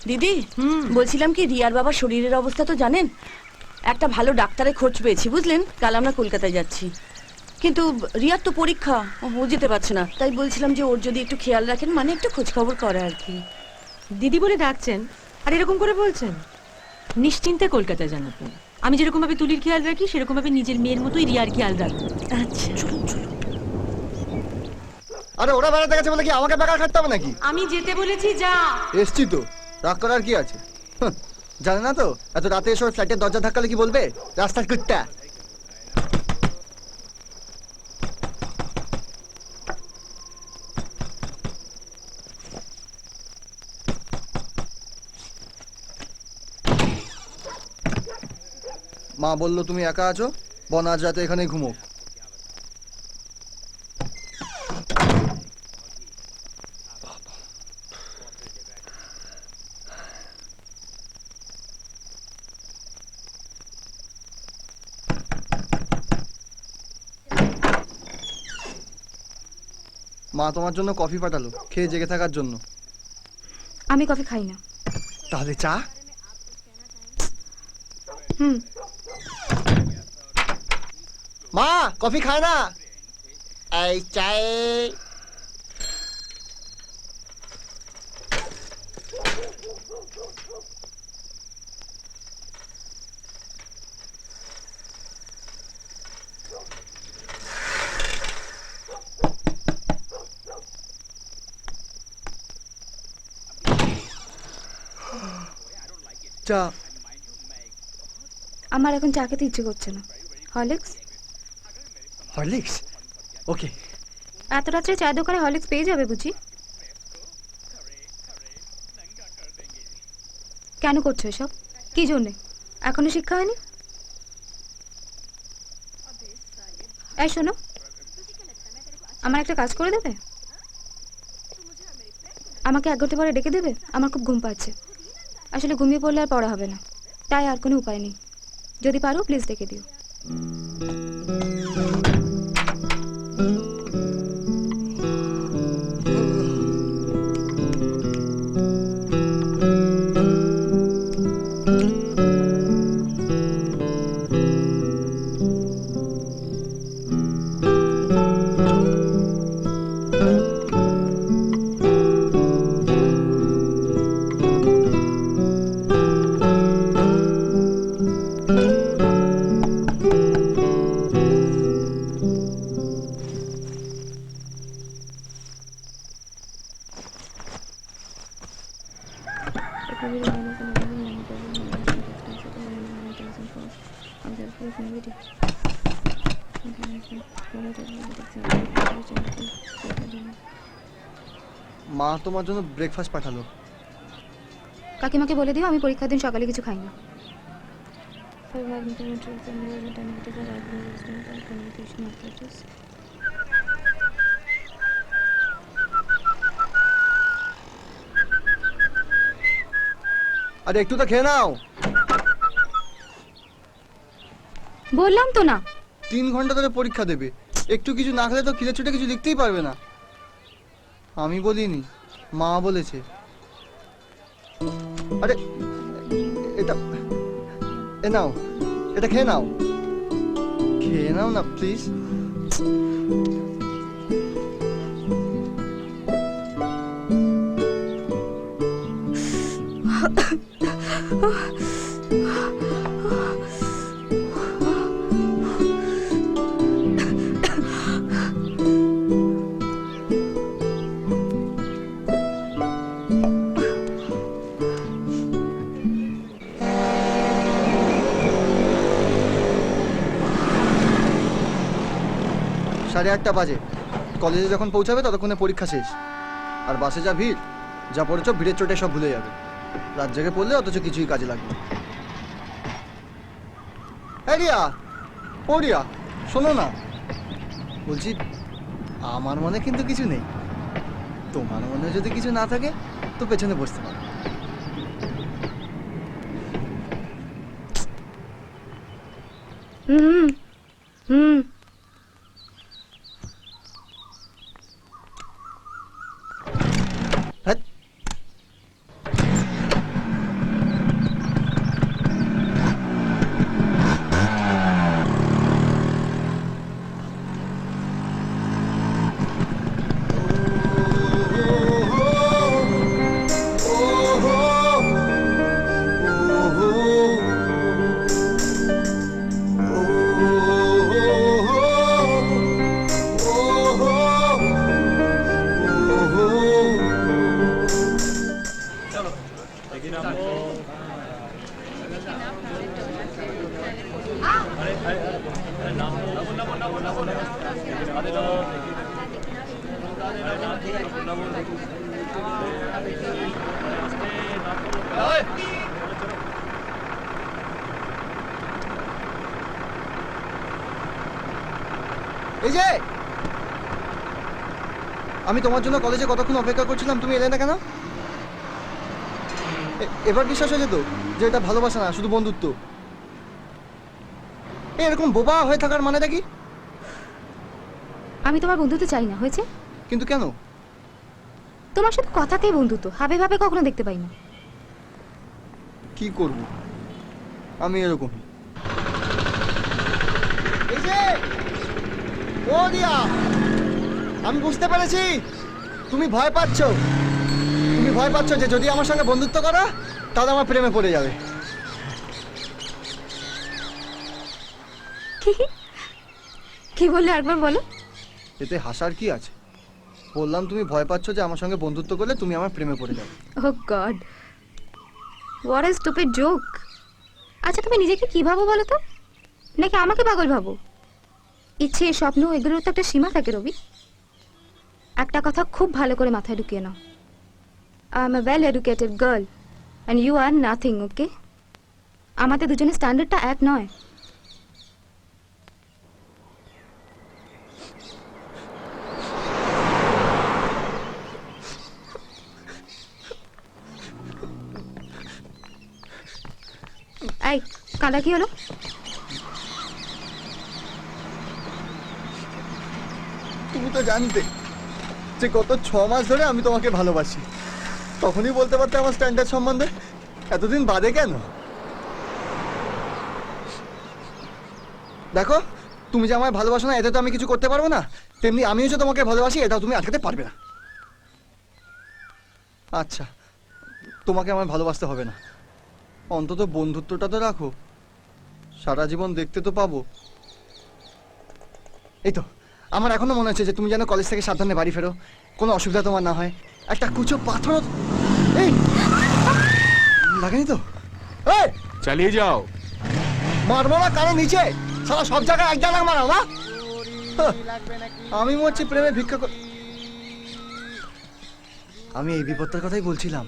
দিদি বলছিলাম কি রিয়ার বাবার শরীরের অবস্থা তো জানেন, একটা ভালো ডাক্তারের খোঁজ পেয়েছি বুঝলেন, কাল আমরা কলকাতায় যাচ্ছি। কিন্তু রিয়ার তো পরীক্ষা, ও যেতে পারছে না, তাই বলছিলাম যে ওর যদি একটু খেয়াল রাখেন, মানে একটু খোঁজ খবর করে আর কি। দিদি বলে ডাকছেন আর এরকম করে বলছেন? নিশ্চিন্তে কলকাতায় যান আপনি। আমি যেরকম ভাবে তুলির খেয়াল রাখি সেরকম ভাবে নিজের মেয়ের মতোই রিয়ার খেয়াল রাখবো। আচ্ছা চলুন চলুন। আরে ওরা বেড়াতে গেছে বলে কি আমাকে বেকার খাটতে হবে নাকি? আমি যেতে বলেছি যা। এসছি তো, রাগ করার কি আছে? জানে না তো এত রাতে এসে ফ্ল্যাটের দরজা ধাক্কালে কি বলবে? রাস্তার কুত্তা। মা বললো তুমি একা আছো, বন আজ রাতে এখানেই ঘুমো। মা তোমার জন্য কফি পাঠালো, খেয়ে জেগে থাকার জন্য। আমি কফি খাই না। তাহলে চা? মা কফি খায় না, এই চায়ে। চা। আমার এখন চা খেতে ইচ্ছে করছে না। হরলিক্স? হরলিক্স? ওকে। এত রাত্রে চায়ের দোকানে হরলিক্স পেয়ে যাবে বুঝি? কেন করছো এসব? কি জন্যে? এখনো শিক্ষা হয়নি? এই শোনো, আমার একটা কাজ করে দেবে? আমাকে 1 ঘন্টা পরে ডেকে দেবে, আমার খুব ঘুম পাচ্ছে। আসলে ঘুমিয়ে পড়লে আর পড়া হবে না, তাই আর কোনো উপায় নেই। যদি পারো প্লিজ ডেকে দিও। মা তোমার জন্য ব্রেকফাস্ট পাঠালো। কাকিমাকে বলে দিও আমি পরীক্ষার দিন সকালে কিছু খাই না। আরে একটু তো খেয়ে নাও। বললাম তো না। 3 ঘন্টা ধরে পরীক্ষা দেবে, একটু কিছু না খেলে তো খিদে ছুটে কিছু লিখতেই পারবে না। আমি বলিনি, মা বলেছে। আরে এটা এ নাও, এটা খেয়ে নাও, খেয়ে নাও না প্লিজ। সাড়ে 8টা বাজে, কলেজে যখন পৌঁছাবে ততক্ষণে পরীক্ষা শেষ। আর বাসে যা ভিড়, যা পড়েছ ভিড়ের চোটে সব ভুলে যাবে। রাত জেগে পড়লে অথচ কিছুই কাজে লাগবে। এই রিয়া, ও রিয়া, শোনো না, বলছি আমার মনে কিন্তু কিছু নেই। তোমার মনে যদি কিছু না থাকে তো পেছনে বসতে পারো। হুম হুম এই যে আমি তোমার জন্য কলেজে কতক্ষণ অপেক্ষা করছিলাম, তুমি এলে না কেন? এবার বিশ্বাস হয়েছে তো যে এটা ভালোবাসা না, শুধু বন্ধুত্ব। এরকম বোবা হয়ে থাকার মানেটা কি? আমি তোমার বন্ধুত্ব চাই না, হয়েছে? কিন্তু কেন? তোমার সাথে কথাতেই বন্ধুত্ব, হাবে ভাবে কখনো দেখতে পাই না। কি করব, আমি এরকম। এই যে ও দিয়া, আমি বুঝতে পেরেছি তুমি ভয় পাচ্ছ। তুমি ভয় পাচ্ছ যে যদি আমার সঙ্গে বন্ধুত্ব করো তাহলে আমার প্রেমে পড়ে যাবে। কি বললে একবার বলো? এতে হাসার কি আছে? বললাম তুমি ভয় পাচ্ছ যে আমার সঙ্গে বন্ধুত্ব করলে তুমি আমার প্রেমে পড়ে যাবে। Oh God, what a stupid joke. আচ্ছা তুমি নিজেকে কি ভাবো বলো তো, নাকি আমাকে পাগল ভাবো? ইচ্ছে, স্বপ্ন, এগুলোর তো একটা সীমা থাকে রবি। একটা কথা খুব ভালো করে মাথায় ঢুকিয়ে নাও, I am a well educated girl and you are nothing, okay? আমাদের দুজনের স্ট্যান্ডার্ডটা এক নয়। এই কাঁদা কি হলো? তুমি তো জানতে যে গত 6 মাস ধরে আমি তোমাকে ভালোবাসি, তখনই বলতে পারতে আমার স্ট্যান্ডার্ড সম্বন্ধে। এতদিন বাদে কেন? দেখো, তুমি যে আমায় ভালোবাসো না এতে তো আমি কিছু করতে পারবো না, তেমনি আমিও যে তোমাকে ভালোবাসি এটাও তুমি আটকাতে পারবে না। আচ্ছা, তোমাকে আমার ভালোবাসতে হবে না, অন্তত বন্ধুত্বটা তো রাখো, সারা জীবন দেখতে তো পাবো। এই তো আমার এখনো মনে হচ্ছে যে তুমি যেন কলেজ থেকে সাবধানে বাড়ি ফেরো, কোনো অসুবিধা তোমার না হয়। একটা কুচো পাথর, এই লাগেনি তো? এই চালিয়ে যাও। মারবো না কানে নিচে, সারা সব জায়গায় এক জায়গায় মারাও না। আমি মরছি প্রেমে ভিক্ষা কর। আমি এই বিপদটার কথাই বলছিলাম।